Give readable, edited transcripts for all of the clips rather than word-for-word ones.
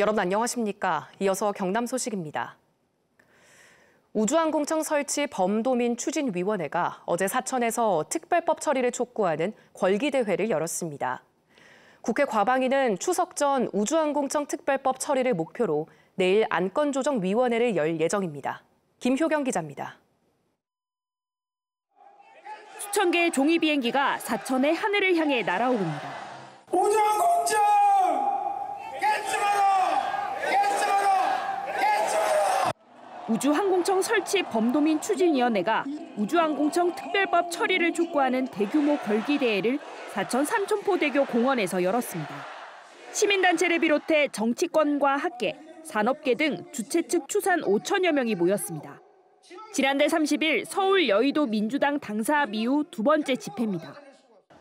여러분 안녕하십니까? 이어서 경남 소식입니다. 우주항공청 설치 범도민 추진위원회가 어제 사천에서 특별법 처리를 촉구하는 걸기대회를 열었습니다. 국회 과방위는 추석 전 우주항공청 특별법 처리를 목표로 내일 안건조정위원회를 열 예정입니다. 김효경 기자입니다. 수천 개의 종이 비행기가 사천의 하늘을 향해 날아오릅니다. 우주항공청 개츠마라! 우주항공청 설치 범도민 추진위원회가 우주항공청 특별법 처리를 촉구하는 대규모 걸기대회를 사천 삼천포대교 공원에서 열었습니다. 시민단체를 비롯해 정치권과 학계, 산업계 등 주최 측 추산 5천여 명이 모였습니다. 지난달 30일 서울 여의도 민주당 당사압 이후 두 번째 집회입니다.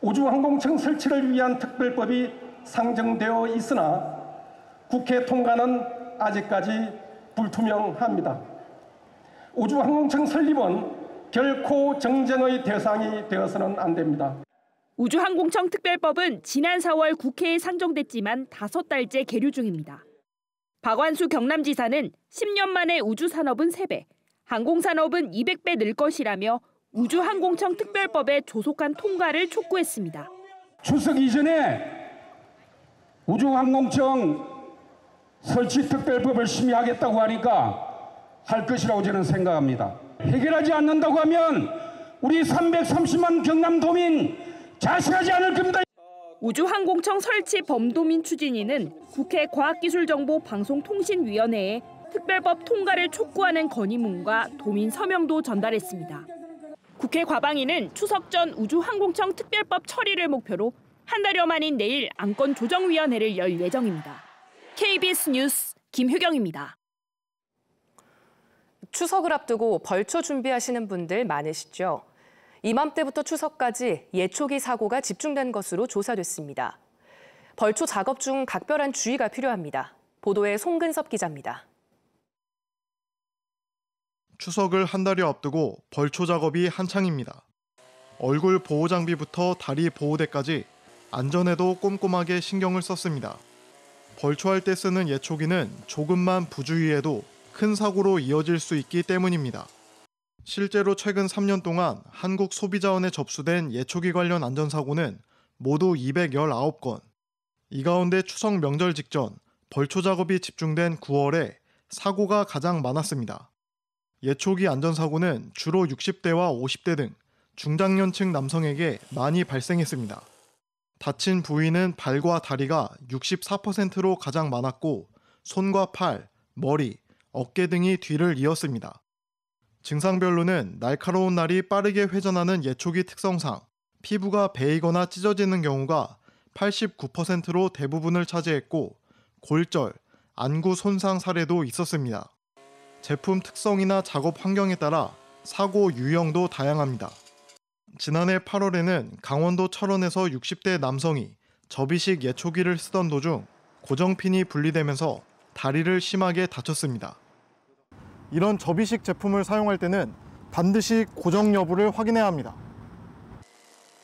우주항공청 설치를 위한 특별법이 상정되어 있으나 국회 통과는 아직까지 불투명합니다. 우주항공청 설립은 결코 정쟁의 대상이 되어서는 안 됩니다. 우주항공청 특별법은 지난 4월 국회에 상정됐지만 5달째 계류 중입니다. 박완수 경남지사는 10년 만에 우주산업은 3배, 항공산업은 200배 늘 것이라며 우주항공청 특별법의 조속한 통과를 촉구했습니다. 추석 이전에 우주항공청 설치 특별법을 심의하겠다고 하니까 할 것이라고 저는 생각합니다. 해결하지 않는다고 하면 우리 330만 경남도민 자식하지 않을 겁니다. 우주항공청 설치 범도민 추진위는 국회 과학기술정보방송통신위원회에 특별법 통과를 촉구하는 건의문과 도민 서명도 전달했습니다. 국회 과방위는 추석 전 우주항공청 특별법 처리를 목표로 한 달여 만인 내일 안건조정위원회를 열 예정입니다. KBS 뉴스 김효경입니다. 추석을 앞두고 벌초 준비하시는 분들 많으시죠? 이맘때부터 추석까지 예초기 사고가 집중된 것으로 조사됐습니다. 벌초 작업 중 각별한 주의가 필요합니다. 보도에 송근섭 기자입니다. 추석을 한 달여 앞두고 벌초 작업이 한창입니다. 얼굴 보호 장비부터 다리 보호대까지 안전에도 꼼꼼하게 신경을 썼습니다. 벌초할 때 쓰는 예초기는 조금만 부주의해도 큰 사고로 이어질 수 있기 때문입니다. 실제로 최근 3년 동안 한국 소비자원에 접수된 예초기 관련 안전사고는 모두 219건. 이 가운데 추석 명절 직전 벌초 작업이 집중된 9월에 사고가 가장 많았습니다. 예초기 안전사고는 주로 60대와 50대 등 중장년층 남성에게 많이 발생했습니다. 다친 부위는 발과 다리가 64%로 가장 많았고 손과 팔, 머리, 어깨 등이 뒤를 이었습니다. 증상별로는 날카로운 날이 빠르게 회전하는 예초기 특성상 피부가 베이거나 찢어지는 경우가 89%로 대부분을 차지했고 골절, 안구 손상 사례도 있었습니다. 제품 특성이나 작업 환경에 따라 사고 유형도 다양합니다. 지난해 8월에는 강원도 철원에서 60대 남성이 접이식 예초기를 쓰던 도중 고정핀이 분리되면서 다리를 심하게 다쳤습니다. 이런 접이식 제품을 사용할 때는 반드시 고정 여부를 확인해야 합니다.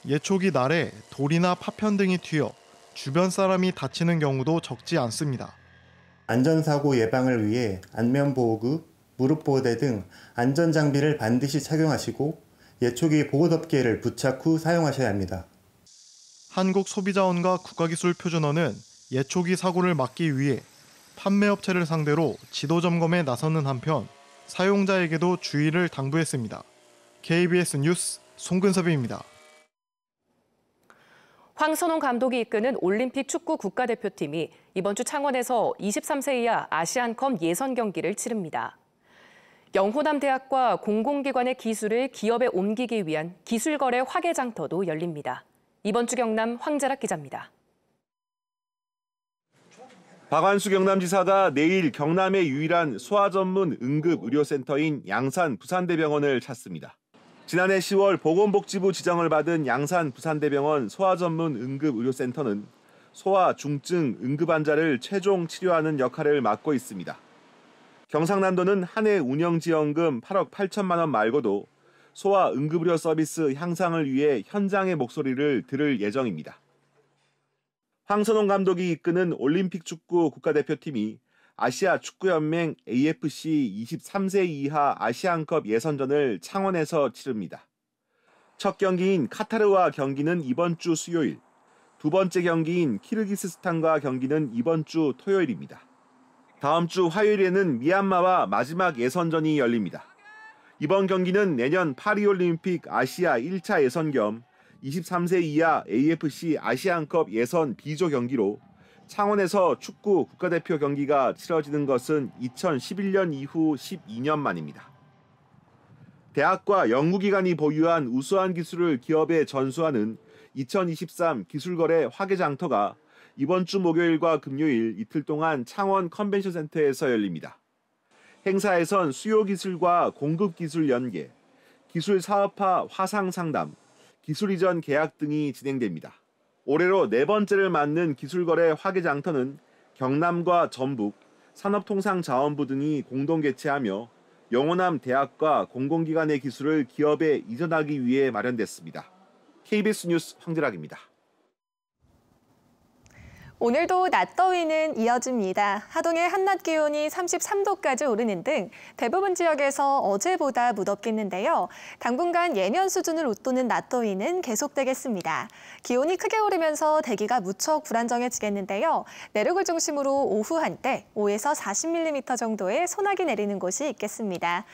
예초기 날에 돌이나 파편 등이 튀어 주변 사람이 다치는 경우도 적지 않습니다. 안전사고 예방을 위해 안면보호구, 무릎보호대 등 안전장비를 반드시 착용하시고 예초기 보호덮개를 부착 후 사용하셔야 합니다. 한국소비자원과 국가기술표준원은 예초기 사고를 막기 위해 판매업체를 상대로 지도점검에 나서는 한편 사용자에게도 주의를 당부했습니다. KBS 뉴스 송근섭입니다. 황선홍 감독이 이끄는 올림픽 축구 국가대표팀이 이번 주 창원에서 23세 이하 아시안컵 예선 경기를 치릅니다. 영호남대학과 공공기관의 기술을 기업에 옮기기 위한 기술거래 화개장터도 열립니다. 이번 주 경남 황재락 기자입니다. 박완수 경남지사가 내일 경남의 유일한 소아 전문 응급의료센터인 양산 부산대병원을 찾습니다. 지난해 10월 보건복지부 지정을 받은 양산 부산대병원 소아 전문 응급의료센터는 소아 중증 응급 환자를 최종 치료하는 역할을 맡고 있습니다. 경상남도는 한 해 운영지원금 8억 8천만 원 말고도 소아 응급의료 서비스 향상을 위해 현장의 목소리를 들을 예정입니다. 황선홍 감독이 이끄는 올림픽 축구 국가대표팀이 아시아 축구연맹 AFC 23세 이하 아시안컵 예선전을 창원에서 치릅니다. 첫 경기인 카타르와 경기는 이번 주 수요일, 두 번째 경기인 키르기스스탄과 경기는 이번 주 토요일입니다. 다음 주 화요일에는 미얀마와 마지막 예선전이 열립니다. 이번 경기는 내년 파리올림픽 아시아 1차 예선 겸 23세 이하 AFC 아시안컵 예선 B조 경기로 창원에서 축구 국가대표 경기가 치러지는 것은 2011년 이후 12년 만입니다. 대학과 연구기관이 보유한 우수한 기술을 기업에 전수하는 2023 기술거래 화개장터가 이번 주 목요일과 금요일 이틀 동안 창원 컨벤션센터에서 열립니다. 행사에선 수요기술과 공급기술 연계, 기술 사업화 화상 상담, 기술 이전 계약 등이 진행됩니다. 올해로 네 번째를 맞는 기술거래 화개장터는 경남과 전북, 산업통상자원부 등이 공동 개최하며 영호남 대학과 공공기관의 기술을 기업에 이전하기 위해 마련됐습니다. KBS 뉴스 황재락입니다. 오늘도 낮더위는 이어집니다. 하동의 한낮 기온이 33도까지 오르는 등 대부분 지역에서 어제보다 무덥겠는데요. 당분간 예년 수준을 웃도는 낮더위는 계속되겠습니다. 기온이 크게 오르면서 대기가 무척 불안정해지겠는데요. 내륙을 중심으로 오후 한때 5에서 40mm 정도의 소나기 내리는 곳이 있겠습니다.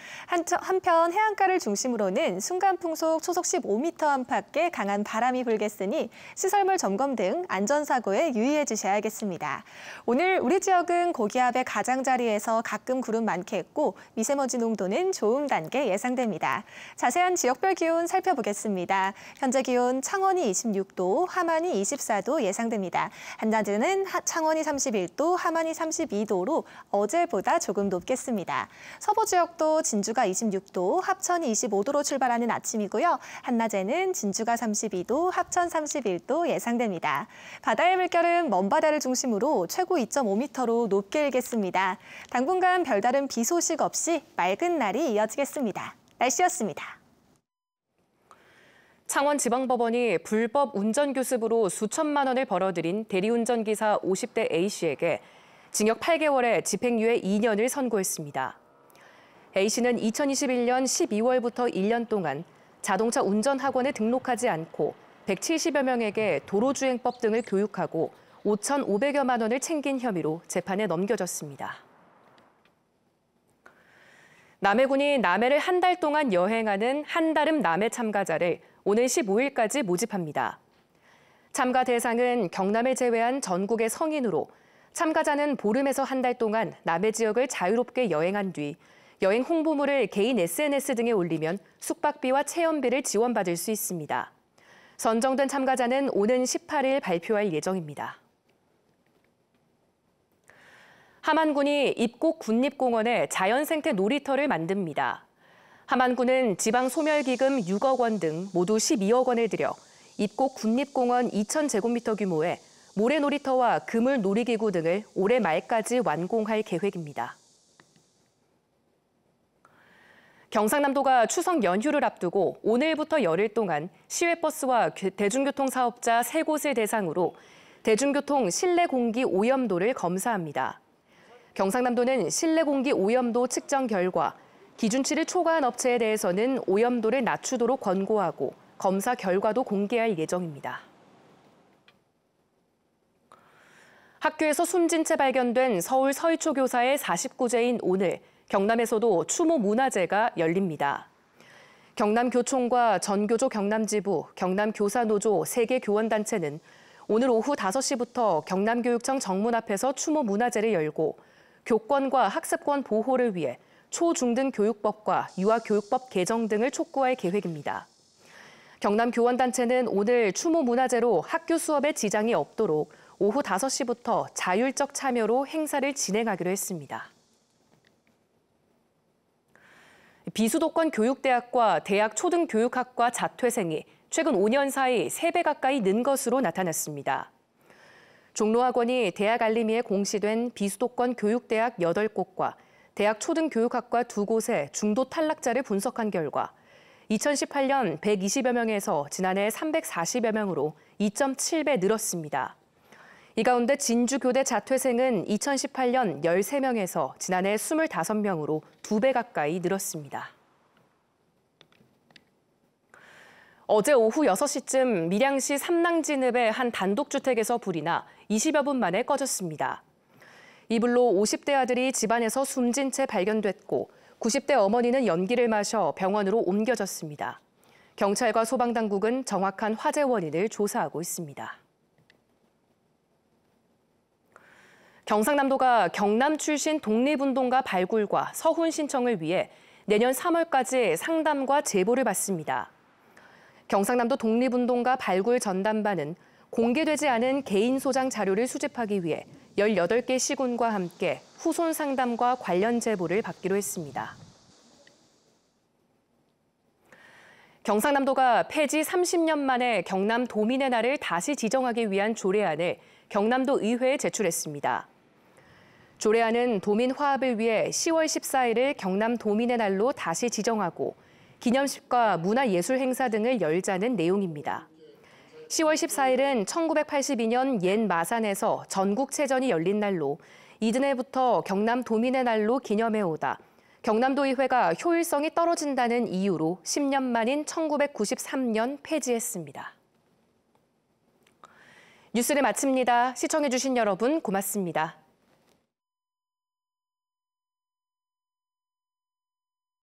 한편 해안가를 중심으로는 순간풍속 초속 15m 안팎의 강한 바람이 불겠으니 시설물 점검 등 안전사고에 유의해 주셔야겠습니다. 오늘 우리 지역은 고기압의 가장자리에서 가끔 구름 많겠고 미세먼지 농도는 좋음 단계 예상됩니다. 자세한 지역별 기온 살펴보겠습니다. 현재 기온 창원이 26도, 함안이 24도 예상됩니다. 한낮에는 창원이 31도, 함안이 32도로 어제보다 조금 높겠습니다. 서부 지역도 진주가 26도, 합천이 25도로 출발하는 아침이고요. 한낮에는 진주가 32도, 합천 31도 예상됩니다. 바다의 물결은 먼바다를 중심으로 최고 2.5m로 높게 일겠습니다. 당분간 별다른 비 소식 없이 맑은 날이 이어지겠습니다. 날씨였습니다. 창원지방법원이 불법 운전교습으로 수천만 원을 벌어들인 대리운전기사 50대 A씨에게 징역 8개월에 집행유예 2년을 선고했습니다. A씨는 2021년 12월부터 1년 동안 자동차 운전학원에 등록하지 않고 170여 명에게 도로주행법 등을 교육하고 5,500여만 원을 챙긴 혐의로 재판에 넘겨졌습니다. 남해군이 남해를 한 달 동안 여행하는 한달음 남해 참가자를 오늘 15일까지 모집합니다. 참가 대상은 경남을 제외한 전국의 성인으로 참가자는 보름에서 한 달 동안 남해 지역을 자유롭게 여행한 뒤 여행 홍보물을 개인 SNS 등에 올리면 숙박비와 체험비를 지원받을 수 있습니다. 선정된 참가자는 오는 18일 발표할 예정입니다. 함안군이 입곡 국립공원에 자연생태 놀이터를 만듭니다. 함안군은 지방소멸기금 6억 원 등 모두 12억 원을 들여 입곡 국립공원 2,000제곱미터 규모의 모래놀이터와 그물 놀이기구 등을 올해 말까지 완공할 계획입니다. 경상남도가 추석 연휴를 앞두고 오늘부터 열흘 동안 시외버스와 대중교통 사업자 3곳을 대상으로 대중교통 실내 공기 오염도를 검사합니다. 경상남도는 실내 공기 오염도 측정 결과 기준치를 초과한 업체에 대해서는 오염도를 낮추도록 권고하고 검사 결과도 공개할 예정입니다. 학교에서 숨진 채 발견된 서울 서희초 교사의 49제인 오늘 경남에서도 추모 문화제가 열립니다. 경남교총과 전교조 경남지부, 경남교사노조 3개 교원단체는 오늘 오후 5시부터 경남교육청 정문 앞에서 추모 문화제를 열고 교권과 학습권 보호를 위해 초중등 교육법과 유아교육법 개정 등을 촉구할 계획입니다. 경남교원단체는 오늘 추모 문화제로 학교 수업에 지장이 없도록 오후 5시부터 자율적 참여로 행사를 진행하기로 했습니다. 비수도권 교육대학과 대학 초등교육학과 자퇴생이 최근 5년 사이 3배 가까이 는 것으로 나타났습니다. 종로학원이 대학 알림이에 공시된 비수도권 교육대학 8곳과 대학 초등교육학과 2곳의 중도 탈락자를 분석한 결과 2018년 120여 명에서 지난해 340여 명으로 2.7배 늘었습니다. 이 가운데 진주교대 자퇴생은 2018년 13명에서 지난해 25명으로 2배 가까이 늘었습니다. 어제 오후 6시쯤 밀양시 삼낭진읍의 한 단독주택에서 불이 나 20여 분 만에 꺼졌습니다. 이 불로 50대 아들이 집안에서 숨진 채 발견됐고 90대 어머니는 연기를 마셔 병원으로 옮겨졌습니다. 경찰과 소방당국은 정확한 화재 원인을 조사하고 있습니다. 경상남도가 경남 출신 독립운동가 발굴과 서훈 신청을 위해 내년 3월까지 상담과 제보를 받습니다. 경상남도 독립운동가 발굴 전담반은 공개되지 않은 개인 소장 자료를 수집하기 위해 18개 시군과 함께 후손 상담과 관련 제보를 받기로 했습니다. 경상남도가 폐지 30년 만에 경남 도민의 날을 다시 지정하기 위한 조례안을 경남도 의회에 제출했습니다. 조례안은 도민 화합을 위해 10월 14일을 경남 도민의 날로 다시 지정하고 기념식과 문화예술 행사 등을 열자는 내용입니다. 10월 14일은 1982년 옛 마산에서 전국체전이 열린 날로 이듬해부터 경남 도민의 날로 기념해오다 경남도의회가 효율성이 떨어진다는 이유로 10년 만인 1993년 폐지했습니다. 뉴스를 마칩니다. 시청해주신 여러분 고맙습니다.